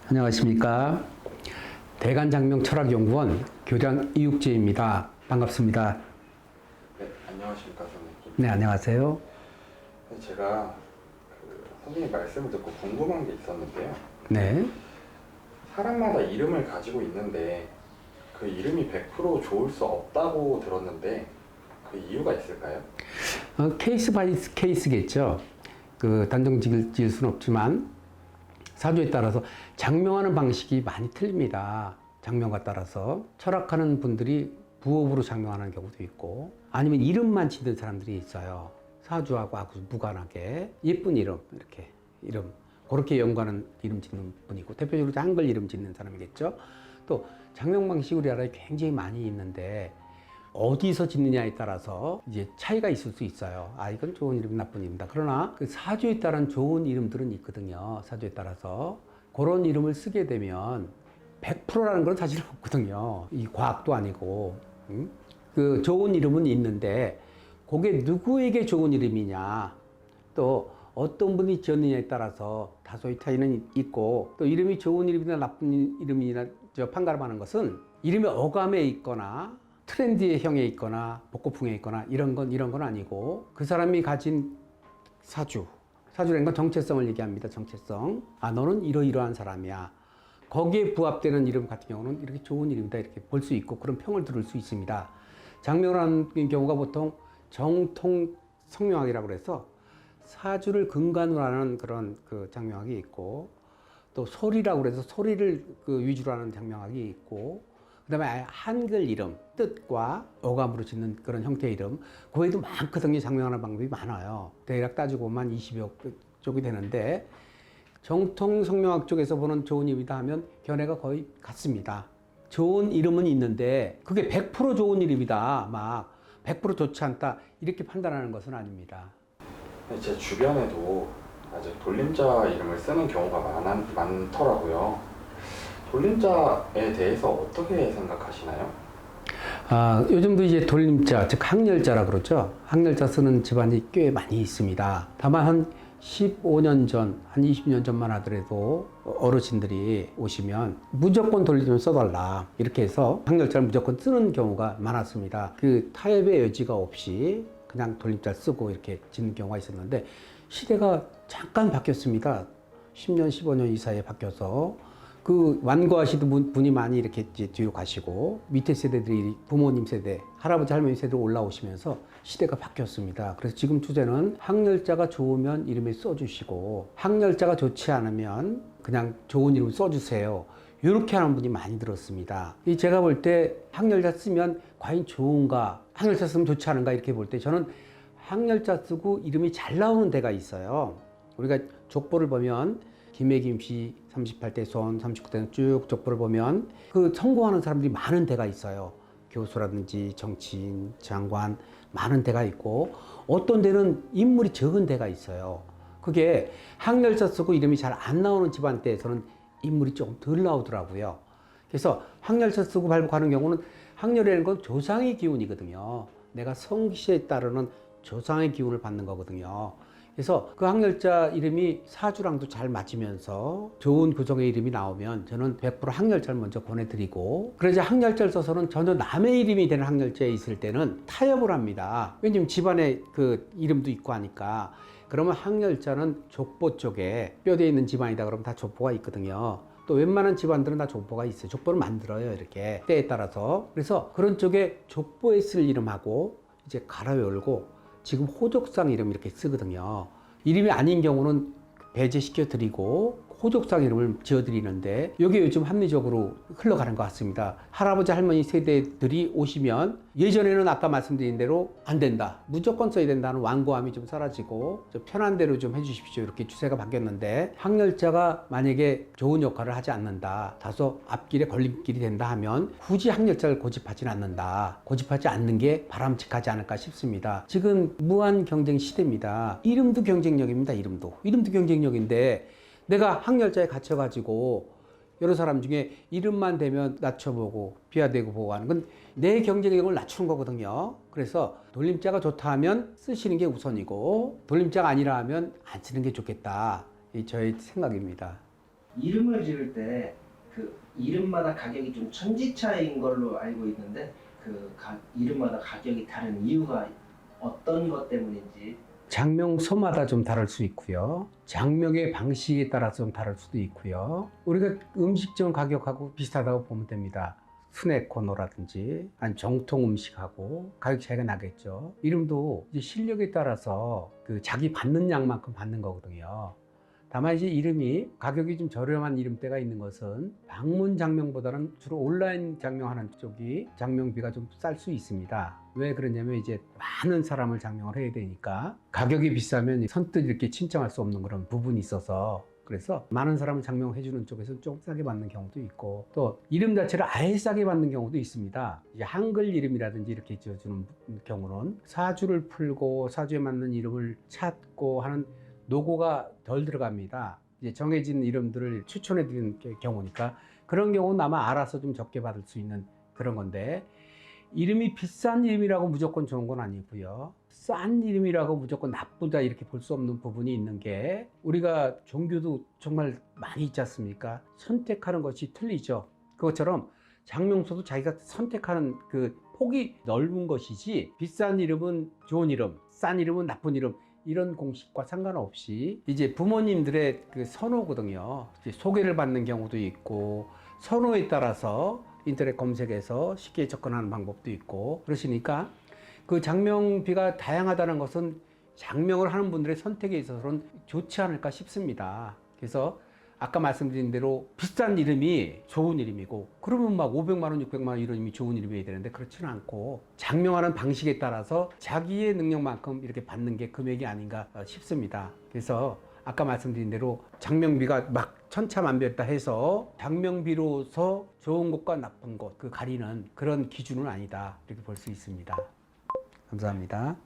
안녕하십니까. 대간장명철학연구원 교장 이육재입니다. 반갑습니다. 네, 안녕하십니까 선생님. 네, 안녕하세요. 제가 선생님 말씀을 듣고 궁금한 게 있었는데요. 네. 사람마다 이름을 가지고 있는데 그 이름이 100% 좋을 수 없다고 들었는데 그 이유가 있을까요? 케이스 바이 케이스겠죠. 단정 지을 수는 없지만 사주에 따라서 장명하는 방식이 많이 틀립니다. 장명과 따라서 철학하는 분들이 부업으로 장명하는 경우도 있고 아니면 이름만 짓는 사람들이 있어요. 사주하고 아주 무관하게 예쁜 이름, 이렇게 이름 그렇게 연관하는 이름 짓는 분이고 대표적으로 한글 이름 짓는 사람이겠죠. 또 장명 방식이 우리나라에 굉장히 많이 있는데 어디서 짓느냐에 따라서 이제 차이가 있을 수 있어요. 이건 좋은 이름, 나쁜 이름이다. 그러나 그 사주에 따른 좋은 이름들은 있거든요. 사주에 따라서 그런 이름을 쓰게 되면 100%라는 건 사실 없거든요. 이 과학도 아니고. 그 좋은 이름은 있는데 그게 누구에게 좋은 이름이냐, 또 어떤 분이 지었느냐에 따라서 다소의 차이는 있고, 또 이름이 좋은 이름이나 나쁜 이름이나 판가름하는 것은 이름의 어감에 있거나 트렌디의 형에 있거나 복고풍에 있거나 이런 건 아니고 그 사람이 가진 사주라는 건 정체성을 얘기합니다. 정체성. 너는 이러이러한 사람이야. 거기에 부합되는 이름 같은 경우는 이렇게 좋은 이름이다 이렇게 볼 수 있고 그런 평을 들을 수 있습니다. 장명을 하는 경우가 보통 정통 성명학이라고 해서 사주를 근간으로 하는 그런 장명학이 있고, 또 소리라고 해서 소리를 위주로 하는 장명학이 있고, 그 다음에 한글 이름, 뜻과 어감으로 짓는 그런 형태의 이름, 그 외에도 많거든요. 장명하는 방법이 많아요. 대략 따지고 보면 20여 쪽이 되는데, 정통 성명학 쪽에서 보는 좋은 이름이다 하면 견해가 거의 같습니다. 좋은 이름은 있는데 그게 100% 좋은 이름이다, 막 100% 좋지 않다 이렇게 판단하는 것은 아닙니다. 제 주변에도 아직 돌림자 이름을 쓰는 경우가 많더라고요. 돌림자에 대해서 어떻게 생각하시나요? 요즘도 이제 돌림자, 즉 항렬자라 그러죠. 항렬자 쓰는 집안이 꽤 많이 있습니다. 다만 한 15년 전, 한 20년 전만 하더라도 어르신들이 오시면 무조건 돌림자 써달라 이렇게 해서 항렬자를 무조건 쓰는 경우가 많았습니다. 그 타협의 여지가 없이 그냥 돌림자 쓰고 이렇게 짓는 경우가 있었는데 시대가 잠깐 바뀌었습니다. 10년, 15년 이 사이에 바뀌어서 완고하시던 분이 많이 이렇게 뒤로 가시고 밑에 세대들이 부모님 세대, 할아버지 할머니 세대로 올라오시면서 시대가 바뀌었습니다. 그래서 지금 주제는 항렬자가 좋으면 이름에 써주시고 항렬자가 좋지 않으면 그냥 좋은 이름 써주세요. 이렇게 하는 분이 많이 들었습니다. 제가 볼 때 항렬자 쓰면 과연 좋은가, 항렬자 쓰면 좋지 않은가 이렇게 볼 때 저는 항렬자 쓰고 이름이 잘 나오는 데가 있어요. 우리가 족보를 보면 김해김씨 38대 손, 39대는 쭉 족보를 보면 성공하는 사람들이 많은 데가 있어요. 교수라든지 정치인, 장관 많은 데가 있고 어떤 데는 인물이 적은 데가 있어요. 그게 항렬자 쓰고 이름이 잘 안 나오는 집안대에서는 인물이 조금 덜 나오더라고요. 그래서 항렬자 쓰고 발복하는 경우는 항렬이라는 건 조상의 기운이거든요. 내가 성씨에 따르는 조상의 기운을 받는 거거든요. 그래서 그 항렬자 이름이 사주랑도 잘 맞으면서 좋은 구성의 이름이 나오면 저는 100% 항렬자를 먼저 권해드리고, 그러자 항렬자를 써서는 전혀 남의 이름이 되는 항렬자에 있을 때는 타협을 합니다. 왜냐면 집안에 이름도 있고 하니까. 그러면 항렬자는 족보 쪽에 뼈대에 있는 집안이다 그러면 다 족보가 있거든요. 또 웬만한 집안들은 다 족보가 있어요. 족보를 만들어요, 이렇게 때에 따라서. 그래서 그런 쪽에 족보에 쓸 이름하고 이제 갈아 열고 지금 호족상 이름 이렇게 쓰거든요. 이름이 아닌 경우는 배제시켜 드리고 호족상 이름을 지어 드리는데 이게 요즘 합리적으로 흘러가는 것 같습니다. 할아버지 할머니 세대들이 오시면 예전에는 아까 말씀드린 대로 안 된다, 무조건 써야 된다는 완고함이 좀 사라지고 좀 편한 대로 좀 해주십시오 이렇게 추세가 바뀌었는데, 항렬자가 만약에 좋은 역할을 하지 않는다, 다소 앞길에 걸림길이 된다 하면 굳이 항렬자를 고집하지는 않는다, 고집하지 않는 게 바람직하지 않을까 싶습니다. 지금 무한 경쟁 시대입니다. 이름도 경쟁력입니다. 이름도 경쟁력인데 내가 항렬자에 갇혀가지고 여러 사람 중에 이름만 되면 낮춰보고 비하대고 보고 하는 건 내 경쟁력을 낮추는 거거든요. 그래서 돌림자가 좋다 하면 쓰시는 게 우선이고 돌림자가 아니라 하면 안 쓰는 게 좋겠다. 이 저의 생각입니다. 이름을 지을 때 그 이름마다 가격이 좀 천지차이인 걸로 알고 있는데 이름마다 가격이 다른 이유가 어떤 것 때문인지. 장명소마다 좀 다를 수 있고요. 장명의 방식에 따라서 좀 다를 수도 있고요. 우리가 음식점 가격하고 비슷하다고 보면 됩니다. 스낵 코너라든지 아니 정통 음식하고 가격 차이가 나겠죠. 이름도 이제 실력에 따라서 그 자기 받는 양만큼 받는 거거든요. 다만 이제 이름이 가격이 좀 저렴한 이름대가 있는 것은 방문 장명보다는 주로 온라인 장명하는 쪽이 장명비가 좀 쌀 수 있습니다. 왜 그러냐면 이제 많은 사람을 장명을 해야 되니까 가격이 비싸면 선뜻 이렇게 신청할 수 없는 그런 부분이 있어서 그래서 많은 사람을 장명해주는 쪽에서는 좀 싸게 받는 경우도 있고 또 이름 자체를 아예 싸게 받는 경우도 있습니다. 이제 한글 이름이라든지 이렇게 지어주는 경우는 사주를 풀고 사주에 맞는 이름을 찾고 하는 노고가 덜 들어갑니다. 이제 정해진 이름들을 추천해 드리는 경우니까 그런 경우는 아마 알아서 좀 적게 받을 수 있는 그런 건데 이름이 비싼 이름이라고 무조건 좋은 건 아니고요. 싼 이름이라고 무조건 나쁘다 이렇게 볼 수 없는 부분이 있는 게 우리가 종교도 정말 많이 있지 않습니까? 선택하는 것이 틀리죠. 그것처럼 장명소도 자기가 선택하는 그 폭이 넓은 것이지 비싼 이름은 좋은 이름, 싼 이름은 나쁜 이름 이런 공식과 상관없이 이제 부모님들의 그 선호거든요. 이제 소개를 받는 경우도 있고 선호에 따라서 인터넷 검색에서 쉽게 접근하는 방법도 있고 그러시니까 그 장명비가 다양하다는 것은 장명을 하는 분들의 선택에 있어서는 좋지 않을까 싶습니다. 그래서 아까 말씀드린 대로 비싼 이름이 좋은 이름이고 그러면 막 500만 원, 600만 원 이런 이름이 좋은 이름이어야 되는데 그렇지는 않고 장명하는 방식에 따라서 자기의 능력만큼 이렇게 받는 게 금액이 아닌가 싶습니다. 그래서 아까 말씀드린 대로 장명비가 막 천차만별이다 해서 장명비로서 좋은 것과 나쁜 것 그 가리는 그런 기준은 아니다 이렇게 볼 수 있습니다. 감사합니다.